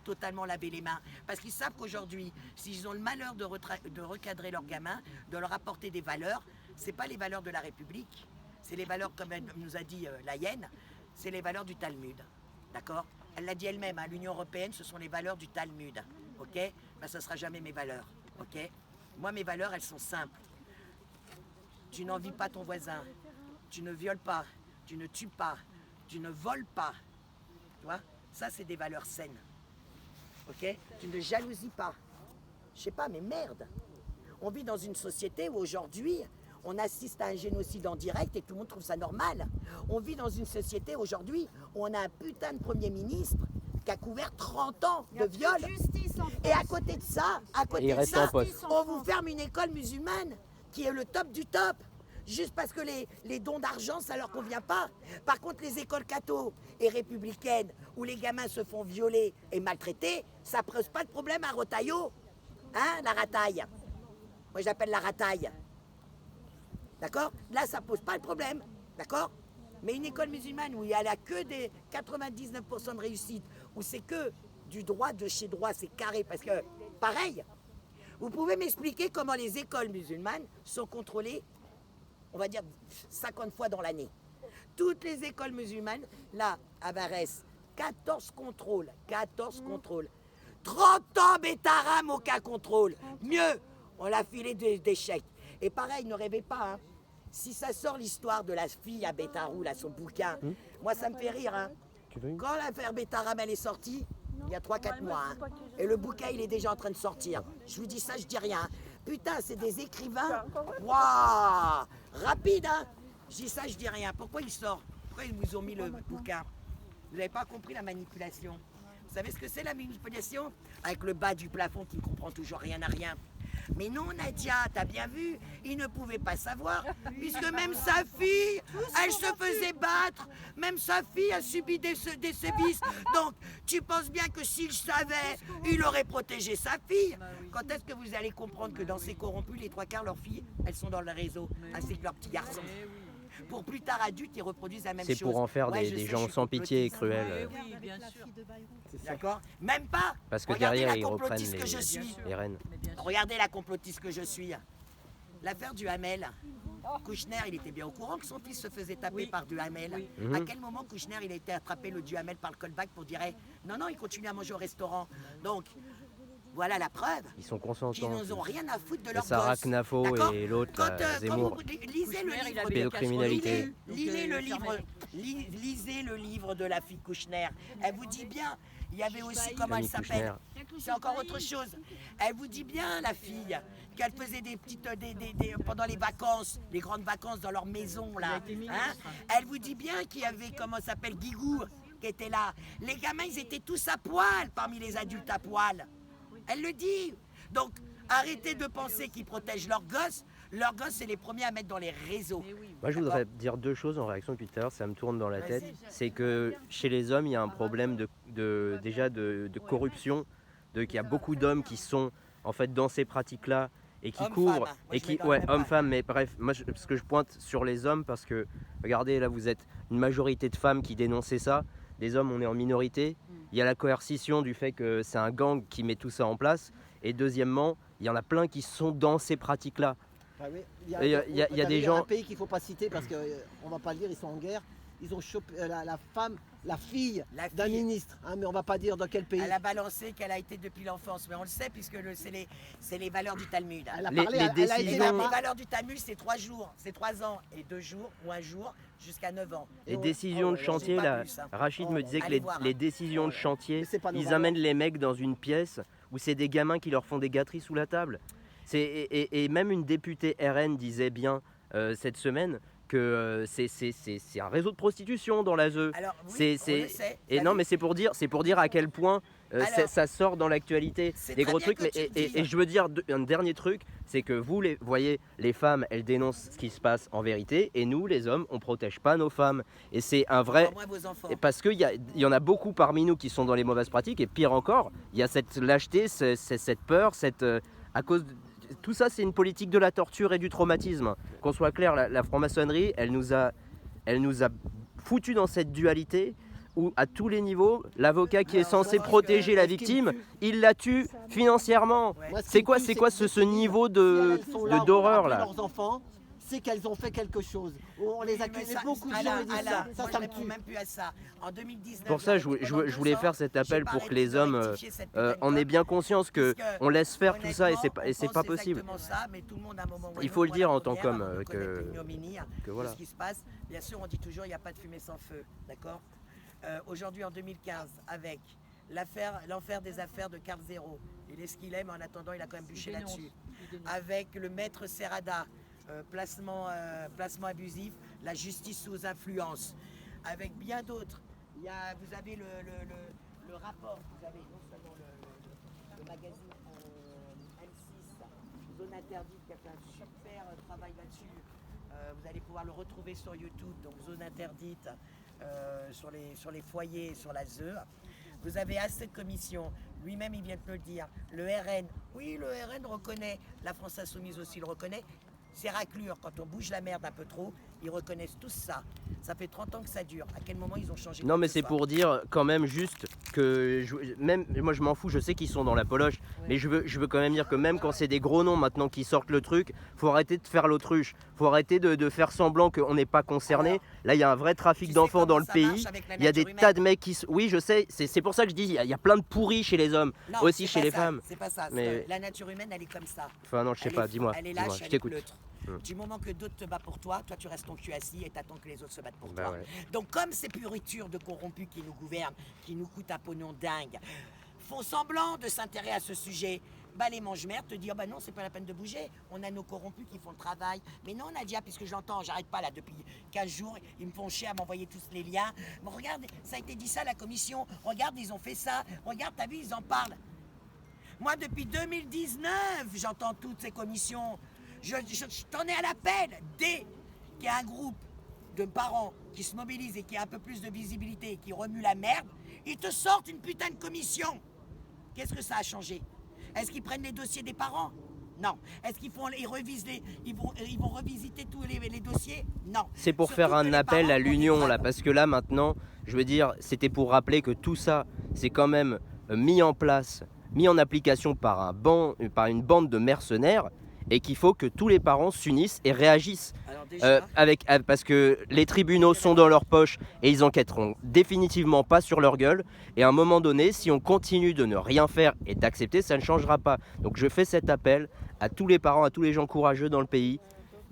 totalement lavés les mains. Parce qu'ils savent qu'aujourd'hui, s'ils ont le malheur de recadrer leurs gamins, de leur apporter des valeurs, c'est pas les valeurs de la République, c'est les valeurs, comme elle nous a dit la hyène, c'est les valeurs du Talmud. D'accord? Elle l'a dit elle-même, hein, l'Union européenne, ce sont les valeurs du Talmud. Ok? Ben, ça ne sera jamais mes valeurs. Ok? Moi, mes valeurs, elles sont simples. tu n'envies pas ton voisin, tu ne violes pas, tu ne tues pas, tu ne voles pas. Tu vois, ça c'est des valeurs saines. Ok? Tu ne jalousies pas. Je sais pas, mais merde. On vit dans une société où aujourd'hui, on assiste à un génocide en direct et tout le monde trouve ça normal. On vit dans une société aujourd'hui où on a un putain de Premier ministre qui a couvert 30 ans de viol. Et à côté de ça, on vous ferme une école musulmane qui est le top du top. Juste parce que les dons d'argent, ça leur convient pas. Par contre, les écoles catho et républicaines où les gamins se font violer et maltraiter, ça pose pas de problème à Rotaillot. Hein, la rataille. Moi, j'appelle la rataille. D'accord? Là, ça pose pas de problème. D'accord? Mais une école musulmane où il y a que des 99% de réussite, où c'est que du droit de chez droit, c'est carré. Parce que, pareil, vous pouvez m'expliquer comment les écoles musulmanes sont contrôlées, on va dire, 50 fois dans l'année. Toutes les écoles musulmanes, là, à Varès, 14 contrôles. 14 contrôles. 30 ans, Bétaram, aucun contrôle. Mieux, on l'a filé des chèques. Et pareil, ne rêvez pas, hein. Si ça sort l'histoire de la fille à Bétarou, là, son bouquin, moi ça me fait rire. Hein. Quand l'affaire Bétaram, elle est sortie, il y a 3-4 mois, hein, et le bouquin, il est déjà en train de sortir. Je vous dis ça, je dis rien. Putain, c'est des écrivains. Waouh, rapide, hein. Je dis ça, je dis rien. Pourquoi il sort? Pourquoi ils vous ont mis le bouquin? Vous n'avez pas compris la manipulation. Vous savez ce que c'est la manipulation? Avec le bas du plafond qui ne comprend toujours rien à rien. Mais non, Nadia, t'as bien vu, il ne pouvait pas savoir, puisque même sa fille, elle se faisait battre, même sa fille a subi des sévices. Donc, tu penses bien que s'il savait, il aurait protégé sa fille. Quand est-ce que vous allez comprendre que dans ces corrompus, les 3/4 leurs filles, elles sont dans le réseau, ainsi que leurs petits garçons? Pour plus tard adultes, ils reproduisent la même chose. C'est pour en faire des gens sans pitié et cruels. Oui, bien sûr. D'accord? Même pas. Parce que Regardez derrière, la ils reprennent complotiste que je suis. les rênes. Regardez la complotiste que je suis. L'affaire du Hamel. Kouchner, il était bien au courant que son fils se faisait taper par du Hamel. À quel moment Kouchner, il a été attrapé le du Hamel par le callback pour dire non, non, il continue à manger au restaurant. Donc, voilà la preuve. Ils sont consentants. Ils n'ont rien à foutre de leur Sarah gosse. Knafo D'accord? et l'autre, Quand Zemmour. vous lisez le livre, Pédocriminalité. lisez le livre de la fille Kouchner. Elle vous dit bien. Il y avait aussi, comment elle Annie s'appelle? C'est encore autre chose. Elle vous dit bien, la fille, qu'elle faisait des petites, pendant les vacances, les grandes vacances dans leur maison, là. Hein? Elle vous dit bien qu'il y avait, comment s'appelle, Guigou, qui était là. Les gamins, ils étaient tous à poil parmi les adultes à poil. Elle le dit. Donc, arrêtez de penser qu'ils protègent leurs gosses. Leurs gosses, c'est les premiers à mettre dans les réseaux. Moi, je voudrais dire deux choses en réaction depuis tout à l'heure, ça me tourne dans la tête. C'est que chez les hommes, il y a un problème de corruption, qu'il y a beaucoup d'hommes qui sont en fait dans ces pratiques-là et qui couvrent, et qui, ouais, hommes-femmes, mais bref, moi, ce que je pointe sur les hommes, parce que, regardez, là, vous êtes une majorité de femmes qui dénonçaient ça. Les hommes, on est en minorité. Il y a la coercition du fait que c'est un gang qui met tout ça en place. Et deuxièmement, il y en a plein qui sont dans ces pratiques-là. Ah oui, il y a des gens. Un pays qu'il ne faut pas citer parce qu'on ne va pas le dire, ils sont en guerre. Ils ont chopé la fille d'un ministre, hein, mais on ne va pas dire dans quel pays. Elle a balancé qu'elle a été depuis l'enfance, mais on le sait puisque c'est les valeurs du Talmud. Elle a parlé, Les valeurs du Talmud, c'est 3 jours, c'est 3 ans et 2 jours ou 1 jour jusqu'à 9 ans. Les décisions de chantier, là, Rachid me disait que les décisions de chantier, ils amènent les mecs dans une pièce où c'est des gamins qui leur font des gâteries sous la table. Et même une députée RN disait bien cette semaine que c'est un réseau de prostitution dans l'ASE. Alors, oui, on le sait. Et non, mais c'est pour dire à quel point ça sort dans l'actualité. Des gros trucs. Et je veux dire un dernier truc, c'est que vous voyez, les femmes, elles dénoncent ce qui se passe en vérité, et nous, les hommes, on protège pas nos femmes. Et c'est un vrai. Parce qu'il y en a beaucoup parmi nous qui sont dans les mauvaises pratiques, et pire encore, il y a cette lâcheté, cette peur, à cause de, tout ça, c'est une politique de la torture et du traumatisme. Qu'on soit clair, la franc-maçonnerie, elle nous a foutu dans cette dualité où, à tous les niveaux, l'avocat qui est censé protéger la victime, il la tue financièrement. C'est quoi ce niveau d'horreur là? sait qu'elles ont fait quelque chose. On les accuse, beaucoup de gens Alain, disent ça. Alain, Ça, moi, ça je me réponds tue. même plus à ça. En 2019, Pour ça, j'ai arrêté je pendant voulais 2 ans, faire cet appel j'ai pas pour que arrêté les de hommes rectifier cette putain de en aient com, bien conscience que puisque, on laisse faire tout ça et c'est honnêtement, pas on pense possible. exactement ça, mais tout le monde à un moment ou à un Il faut autre, le dire moi, la en tant première, qu'homme, avant de connaître que l'ignominie de voilà. ce qui se passe. Bien sûr, on dit toujours il n'y a pas de fumée sans feu, d'accord. Aujourd'hui, en 2015, avec l'enfer des affaires de Carl Zero, il est ce qu'il est, mais en attendant, il a quand même bûché là-dessus. Avec le maître Serrada, placement abusif, la justice sous influence, avec bien d'autres. Vous avez le rapport, vous avez non seulement le magazine M6, Zone Interdite, qui a fait un super travail là-dessus. Vous allez pouvoir le retrouver sur YouTube, donc Zone Interdite, sur les foyers, sur la ZEU. Vous avez assez de commissions, lui-même il vient de me le dire, le RN, oui le RN reconnaît, la France Insoumise aussi le reconnaît, c'est raclure, quand on bouge la merde un peu trop, ils reconnaissent tous ça. Ça fait 30 ans que ça dure, à quel moment ils ont changé? Non mais c'est pour dire quand même juste que même moi je m'en fous, je sais qu'ils sont dans la poloche, mais je veux quand même dire que même quand c'est des gros noms maintenant qui sortent le truc, faut arrêter de faire l'autruche, faut arrêter de faire semblant qu'on n'est pas concerné. Alors, là il y a un vrai trafic d'enfants dans le pays, il y a des tas de mecs qui... Oui je sais, c'est pour ça que je dis, il y a plein de pourris chez les hommes, non, aussi chez les ça, femmes. C'est pas ça, Mais... la nature humaine elle est comme ça. Enfin non je sais pas, dis-moi, elle est lâche, je elle est t'écoute. pleutre. Du moment que d'autres te battent pour toi, toi tu restes ton cul assis et t'attends que les autres se battent pour Bah toi. ouais. Donc comme ces pourritures de corrompus qui nous gouvernent, qui nous coûtent un pognon dingue, font semblant de s'intéresser à ce sujet, bah les mange-merdes te disent bah non c'est pas la peine de bouger, on a nos corrompus qui font le travail. Mais non Nadia, puisque je l'entends, j'arrête pas là depuis 15 jours, ils me font chier à m'envoyer tous les liens. Bon regarde, ça a été dit ça à la commission, regarde ils ont fait ça, regarde t'as vu ils en parlent. Moi depuis 2019 j'entends toutes ces commissions. Je t'en ai à l'appel. Dès qu'il y a un groupe de parents qui se mobilisent et qui a un peu plus de visibilité et qui remue la merde, ils te sortent une putain de commission. Qu'est-ce que ça a changé? Est-ce qu'ils prennent les dossiers des parents? Non. Est-ce qu'ils vont revisiter tous les dossiers? Non. C'est pour Surtout faire un que les appel parents à ont l'union des là, parce que là maintenant, je veux dire, c'était pour rappeler que tout ça, c'est quand même mis en place, mis en application par une bande de mercenaires, et qu'il faut que tous les parents s'unissent et réagissent. Alors déjà, Parce que les tribunaux sont dans leur poche et ils enquêteront définitivement pas sur leur gueule. Et à un moment donné, si on continue de ne rien faire et d'accepter, ça ne changera pas. Donc je fais cet appel à tous les parents, à tous les gens courageux dans le pays.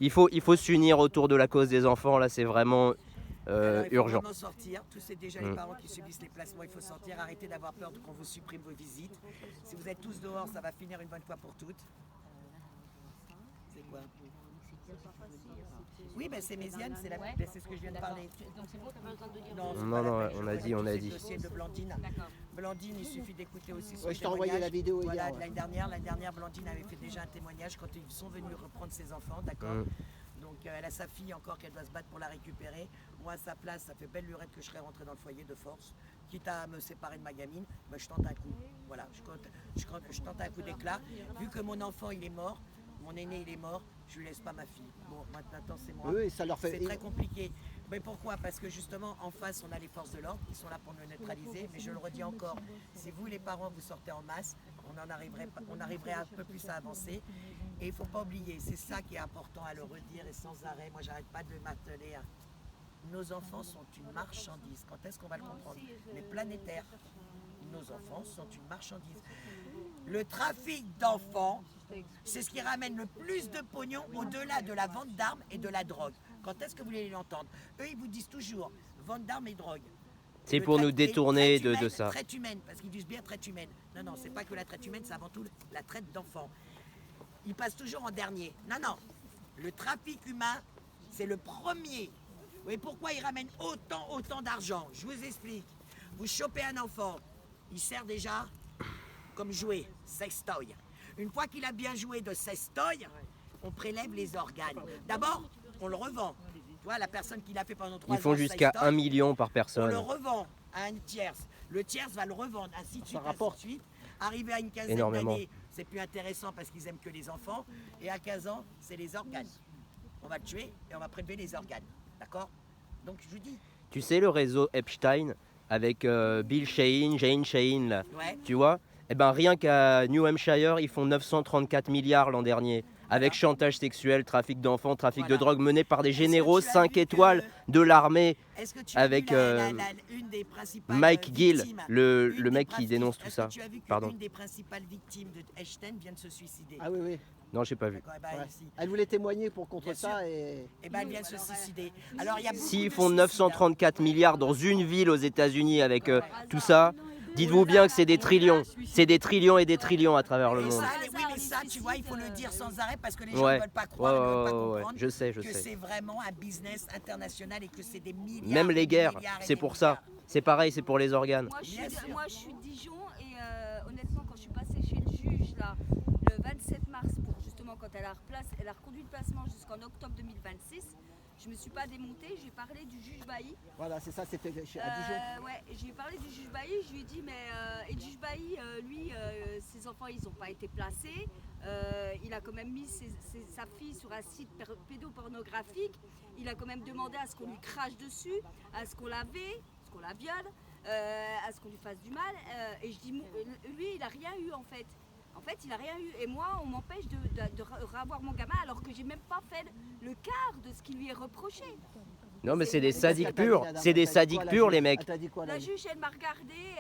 Il faut s'unir autour de la cause des enfants. Là, c'est vraiment alors, il faut urgent. vraiment sortir. Tous c'est déjà les parents qui subissent les placements. Il faut sortir. Arrêtez d'avoir peur qu'on vous supprime vos visites. Si vous êtes tous dehors, ça va finir une bonne fois pour toutes. C'est quoi? Oui, ben c'est Méziane, c'est c'est ce que je viens de parler. Donc c'est bon, t'as pas besoin de dire. Non, c'est Non, pas la non, peine, on je a connais dit, on tous a ces dit. dossiers de Blandine. D'accord. Blandine, il suffit d'écouter aussi son Ouais, je t'ai envoyé la vidéo voilà, hier, ouais. L'année dernière, Blandine avait fait déjà un témoignage quand ils sont venus reprendre ses enfants, d'accord. Donc elle a sa fille encore qu'elle doit se battre pour la récupérer. Moi à sa place, ça fait belle lurette que je serais rentré dans le foyer de force. Quitte à me séparer de ma gamine, ben, je tente un coup. Voilà, je tente un coup d'éclat. Vu que mon enfant il est mort, mon aîné il est mort, je lui laisse pas ma fille. Bon, maintenant c'est moi. Oui, ça leur fait. C'est très compliqué. Mais pourquoi? Parce que justement, en face, on a les forces de l'ordre qui sont là pour nous neutraliser. Mais je le redis encore, si vous, les parents, vous sortez en masse, on arriverait un peu plus à avancer. Et il ne faut pas oublier, c'est ça qui est important à le redire et sans arrêt. Moi, j'arrête pas de le marteler. Nos enfants sont une marchandise. Quand est-ce qu'on va le comprendre? Mais planétaire. Nos enfants sont une marchandise. Le trafic d'enfants, c'est ce qui ramène le plus de pognon au-delà de la vente d'armes et de la drogue. Quand est-ce que vous voulez l'entendre? Eux, ils vous disent toujours vente d'armes et drogue. C'est pour nous détourner de ça. Traite humaine, parce qu'ils disent bien traite humaine. Non, non, c'est pas que la traite humaine, c'est avant tout la traite d'enfants. Ils passent toujours en dernier. Non, non. Le trafic humain, c'est le premier. Et pourquoi ils ramènent autant d'argent? Je vous explique. Vous chopez un enfant, il sert déjà comme jouet, sextoy. Une fois qu'il a bien joué de sextoy, on prélève les organes. D'abord, on le revend. Tu vois, la personne qui l'a fait pendant 3 ans. Ils font jusqu'à 1 million par On personne. le revend à un tierce. Le tierce va le revendre, ainsi de suite, ainsi rapporte. de suite. Arrivé à une quinzaine Énormément. d'années, c'est plus intéressant parce qu'ils aiment que les enfants. Et à 15 ans, c'est les organes. On va le tuer et on va prélever les organes. D'accord? Donc je vous dis. Tu sais le réseau Epstein avec Bill Shane, Jane Shane là, Ouais. tu vois? Eh ben, rien qu'à New Hampshire, ils font 934 milliards l'an dernier. Avec chantage sexuel, trafic d'enfants, trafic de drogue mené par des généraux 5 étoiles de l'armée. Est-ce que tu Avec as vu une des principales Mike Gill, victimes, le mec qui dénonce tout est-ce ça. que tu as vu Pardon. qu'une des principales victimes de Epstein vient de se suicider? Ah oui, oui. Non, j'ai pas vu. D'accord, eh ben, Ouais. si. Elle voulait témoigner contre Bien ça sûr. et... Eh ben, elle vient de se suicider. Alors, il y a beaucoup S'ils de font suicides, hein. 934 milliards dans une ville aux États-Unis avec tout ça, dites-vous bien que c'est des trillions. C'est des trillions et des trillions à travers le Et monde. ça, oui, mais ça, tu vois, il faut le dire sans arrêt parce que les gens Ouais. ne veulent pas croire, ne veulent pas Ouais. comprendre Je sais. que c'est vraiment un business international et que c'est des milliards. Même les et des guerres, milliards et c'est des pour ça. C'est pareil, c'est pour les organes. Moi, je suis Bien de, sûr. moi, je suis de Dijon et honnêtement, quand je suis passée chez le juge là, le 27 mars, pour justement quand elle a reconduit le placement jusqu'en octobre 2026, je me suis pas démontée, j'ai parlé du juge Bailly. Voilà, c'est ça, c'était à Dijon. Ouais, j'ai parlé du juge Bailly, je lui ai dit, mais et le juge Bailly, lui, ses enfants, ils n'ont pas été placés. Il a quand même mis sa fille sur un site pédopornographique. Il a quand même demandé à ce qu'on lui crache dessus, à ce qu'on la viole, à ce qu'on lui fasse du mal. Et je dis, lui, il n'a rien eu en fait. En fait, il n'a rien eu. Et moi, on m'empêche de revoir mon gamin alors que j'ai même pas fait le quart de ce qui lui est reproché. Non, mais c'est des sadiques purs. C'est des sadiques purs, les mecs. Elle t'a dit quoi, La la juge, elle m'a regardée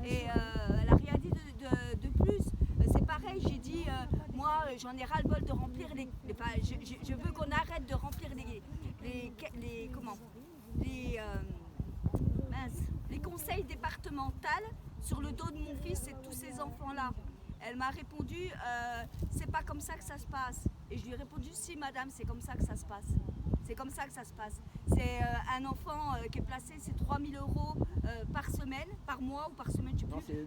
et elle n'a rien dit de plus. C'est pareil, j'ai dit, moi, j'en ai ras-le-bol de remplir je veux qu'on arrête de remplir les conseils départementaux sur le dos de mon fils et de tous ces enfants-là. Elle m'a répondu, c'est pas comme ça que ça se passe. Et je lui ai répondu, si madame, c'est comme ça que ça se passe. C'est comme ça que ça se passe. C'est un enfant qui est placé, c'est 3 000 € par semaine, par mois ou par semaine, je sais Non, plus. c'est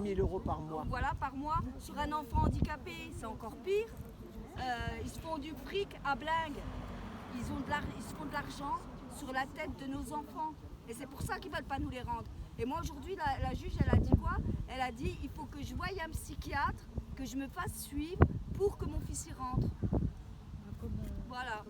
8 000 € par mois. Voilà, par mois. Sur un enfant handicapé, c'est encore pire. Ils se font du fric à blingue. Ils se font de l'argent sur la tête de nos enfants. Et c'est pour ça qu'ils ne veulent pas nous les rendre. Et moi aujourd'hui, la juge, elle a dit quoi? Elle a dit, il faut que je voie un psychiatre, que je me fasse suivre pour que mon fils y rentre. Voilà.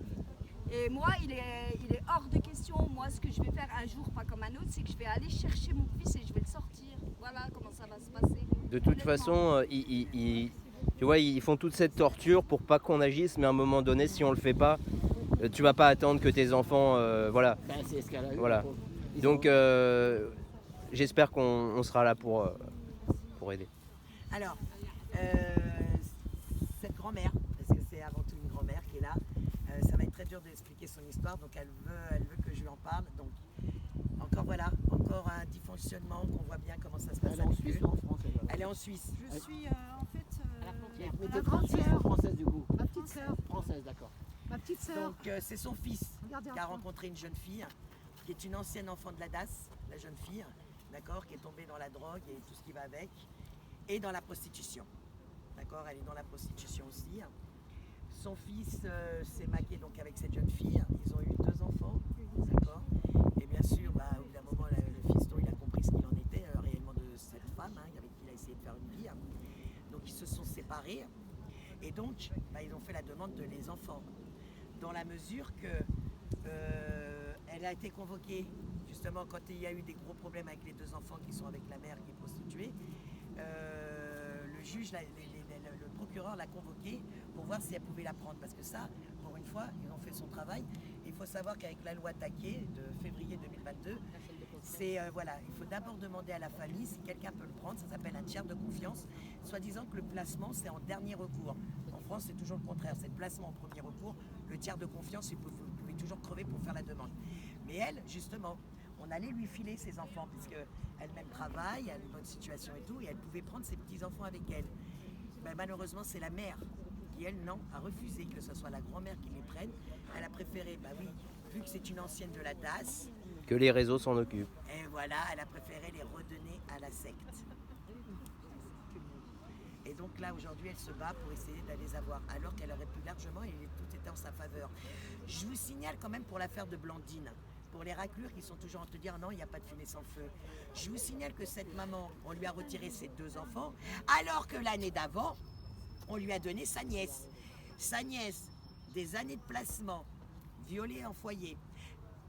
Et moi, il est hors de question. Moi, ce que je vais faire un jour, pas comme un autre, c'est que je vais aller chercher mon fils et je vais le sortir. Voilà comment ça va se passer. De toute façon, tu vois, ils font toute cette torture pour pas qu'on agisse, mais à un moment donné, si on le fait pas, tu vas pas attendre que tes enfants, voilà. Ben, c'est ce qu'elle a eu. Voilà. Ils Donc, ont- j'espère qu'on sera là pour aider. Alors, cette grand-mère, parce que c'est avant tout une grand-mère qui est là, ça va être très dur d'expliquer son histoire, donc elle veut que je lui en parle. Donc, encore un dysfonctionnement qu'on voit bien comment ça se passe. Elle est en Suisse ou en France? Elle est en Suisse. Je suis en fait Mais la t'es grande française, sœur. française du coup. Ma petite sœur. Française, d'accord. Ma petite sœur. Donc c'est son fils Regardez qui a enfant. rencontré une jeune fille qui est une ancienne enfant de la DAS, la jeune fille, d'accord, qui est tombée dans la drogue et tout ce qui va avec, et dans la prostitution. D'accord, elle est dans la prostitution aussi. Son fils s'est maqué donc avec cette jeune fille. Ils ont eu 2 enfants, d'accord. Et bien sûr, au bout d'un moment, le fiston, il a compris ce qu'il en était réellement de cette femme avec qui il a essayé de faire une vie. Donc ils se sont séparés. Et donc, ils ont fait la demande de les enfants. Dans la mesure que elle a été convoquée, justement, quand il y a eu des gros problèmes avec les 2 enfants qui sont avec la mère qui est prostituée, le juge, le procureur l'a convoquée pour voir si elle pouvait la prendre. Parce que ça, pour une fois, ils ont fait son travail. Il faut savoir qu'avec la loi Taquet de février 2022, il faut d'abord demander à la famille si quelqu'un peut le prendre. Ça s'appelle un tiers de confiance, soi-disant que le placement, c'est en dernier recours. En France, c'est toujours le contraire. C'est le placement en premier recours. Le tiers de confiance, vous pouvez toujours crever pour faire la demande. Mais elle, justement, on allait lui filer ses enfants, puisque elle-même travaille, elle a une bonne situation et tout, et elle pouvait prendre ses petits-enfants avec elle. Malheureusement, c'est la mère qui, elle, non, a refusé que ce soit la grand-mère qui les prenne. Elle a préféré, vu que c'est une ancienne de la DAS, Que les réseaux s'en occupent. et voilà, elle a préféré les redonner à la secte. Et donc là, aujourd'hui, elle se bat pour essayer d'aller les avoir, alors qu'elle aurait pu largement, et tout était en sa faveur. Je vous signale quand même pour l'affaire de Blandine, pour les raclures qui sont toujours en te dire non, il n'y a pas de fumée sans feu. Je vous signale que cette maman, on lui a retiré ses 2 enfants, alors que l'année d'avant, on lui a donné sa nièce. Sa nièce, des années de placement, violée en foyer,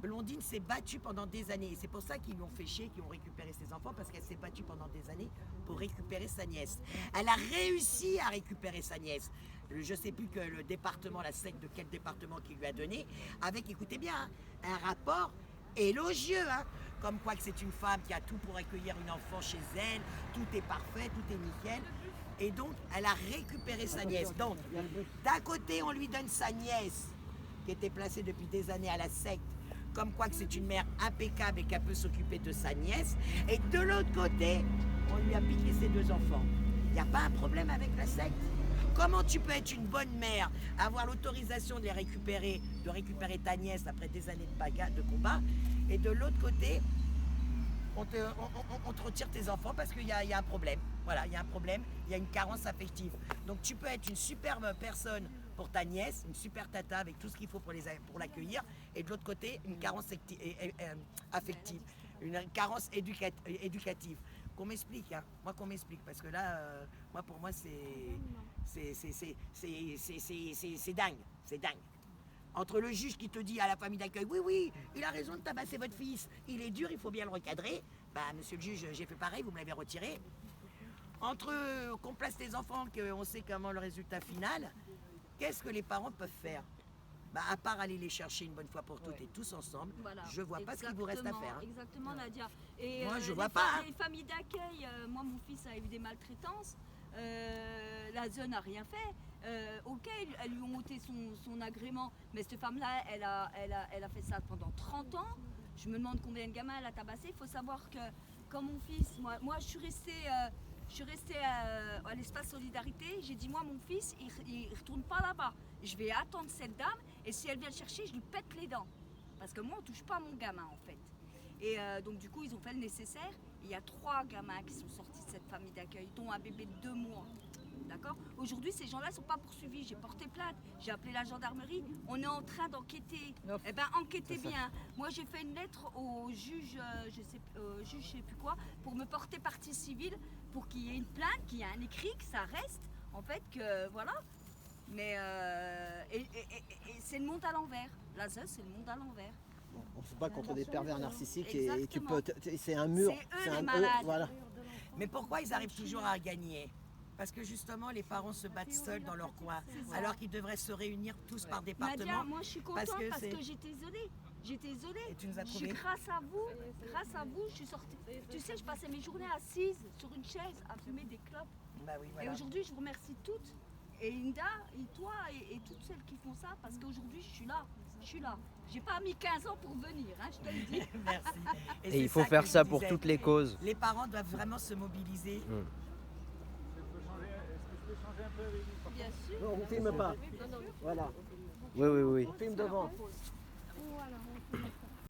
Blondine s'est battue pendant des années. Et c'est pour ça qu'ils lui ont fait chier, qu'ils ont récupéré ses enfants, parce qu'elle s'est battue pendant des années pour récupérer sa nièce. Elle a réussi à récupérer sa nièce. Je ne sais plus que le département, la secte de quel département qui lui a donné, avec, écoutez bien, hein, un rapport élogieux, hein, comme quoi que c'est une femme qui a tout pour accueillir une enfant chez elle, tout est parfait, tout est nickel. Et donc, elle a récupéré sa nièce. Donc, d'un côté, on lui donne sa nièce, qui était placée depuis des années à la secte, comme quoi que c'est une mère impeccable et qu'elle peut s'occuper de sa nièce. Et de l'autre côté, on lui a piqué ses 2 enfants. Il n'y a pas un problème avec la secte? Comment tu peux être une bonne mère, avoir l'autorisation de récupérer ta nièce après des années de bagarre, de combat, et de l'autre côté, on te retire tes enfants parce qu'il y a un problème. Voilà, il y a un problème, il y a une carence affective. Donc tu peux être une superbe personne pour ta nièce, une super tata avec tout ce qu'il faut pour l'accueillir, et de l'autre côté, une carence affective, une carence éducative. Qu'on m'explique, hein. Moi qu'on m'explique, parce que là, pour moi c'est dingue, c'est dingue. Entre le juge qui te dit à la famille d'accueil, oui, il a raison de tabasser votre fils, il est dur, il faut bien le recadrer. Bah monsieur le juge, j'ai fait pareil, vous me l'avez retiré. Entre qu'on place les enfants, qu'on sait comment le résultat final, qu'est-ce que les parents peuvent faire? Bah, à part aller les chercher une bonne fois pour toutes et tous ensemble, Voilà, je vois pas ce qu'il vous reste à faire. Hein. Exactement, Nadia. Et moi, je vois pas. Hein. Les familles d'accueil, moi, mon fils a eu des maltraitances. La zone n'a rien fait. Ok, elles lui ont ôté son agrément, mais cette femme-là, elle a fait ça pendant 30 ans. Je me demande combien de gamins elle a tabassé. Il faut savoir que, quand mon fils, moi je suis restée à l'espace Solidarité. J'ai dit, moi, mon fils, il ne retourne pas là-bas. Je vais attendre cette dame, et si elle vient le chercher, je lui pète les dents. Parce que moi, on ne touche pas à mon gamin, en fait. Et donc, du coup, ils ont fait le nécessaire. Il y a 3 gamins qui sont sortis de cette famille d'accueil, dont un bébé de 2 mois. D'accord? Aujourd'hui, ces gens-là ne sont pas poursuivis. J'ai porté plainte, j'ai appelé la gendarmerie. On est en train d'enquêter. Eh bien, enquêtez bien. Moi, j'ai fait une lettre au juge, je ne sais plus quoi, pour me porter partie civile, pour qu'il y ait une plainte, qu'il y ait un écrit, que ça reste, en fait, que voilà. Mais et c'est le monde à l'envers. La ZEUS, c'est le monde à l'envers. On se bat contre des pervers narcissiques Exactement. et tu peux. C'est un mur. C'est eux les malades. Voilà. Mais pourquoi ils arrivent toujours à gagner? Parce que justement, les parents se battent seuls dans leur coin, alors qu'ils devraient se réunir tous par département. Nadia, moi je suis contente parce que j'étais isolée. J'étais isolée. Et tu nous as trouvé. Grâce à vous, je suis sortie. Tu sais, je passais mes journées assises sur une chaise à fumer des clopes. Bah oui, voilà. Et aujourd'hui, je vous remercie toutes. Et Inda, et toi, et toutes celles qui font ça, parce qu'aujourd'hui, je suis là. Je suis là. J'ai pas mis 15 ans pour venir, hein, je te le dis. Merci. Et il faut faire ça pour toutes les causes. Les parents doivent vraiment se mobiliser. Bien sûr. Non, on ne filme pas. Voilà. Oui. On filme devant. Voilà, on fait ça.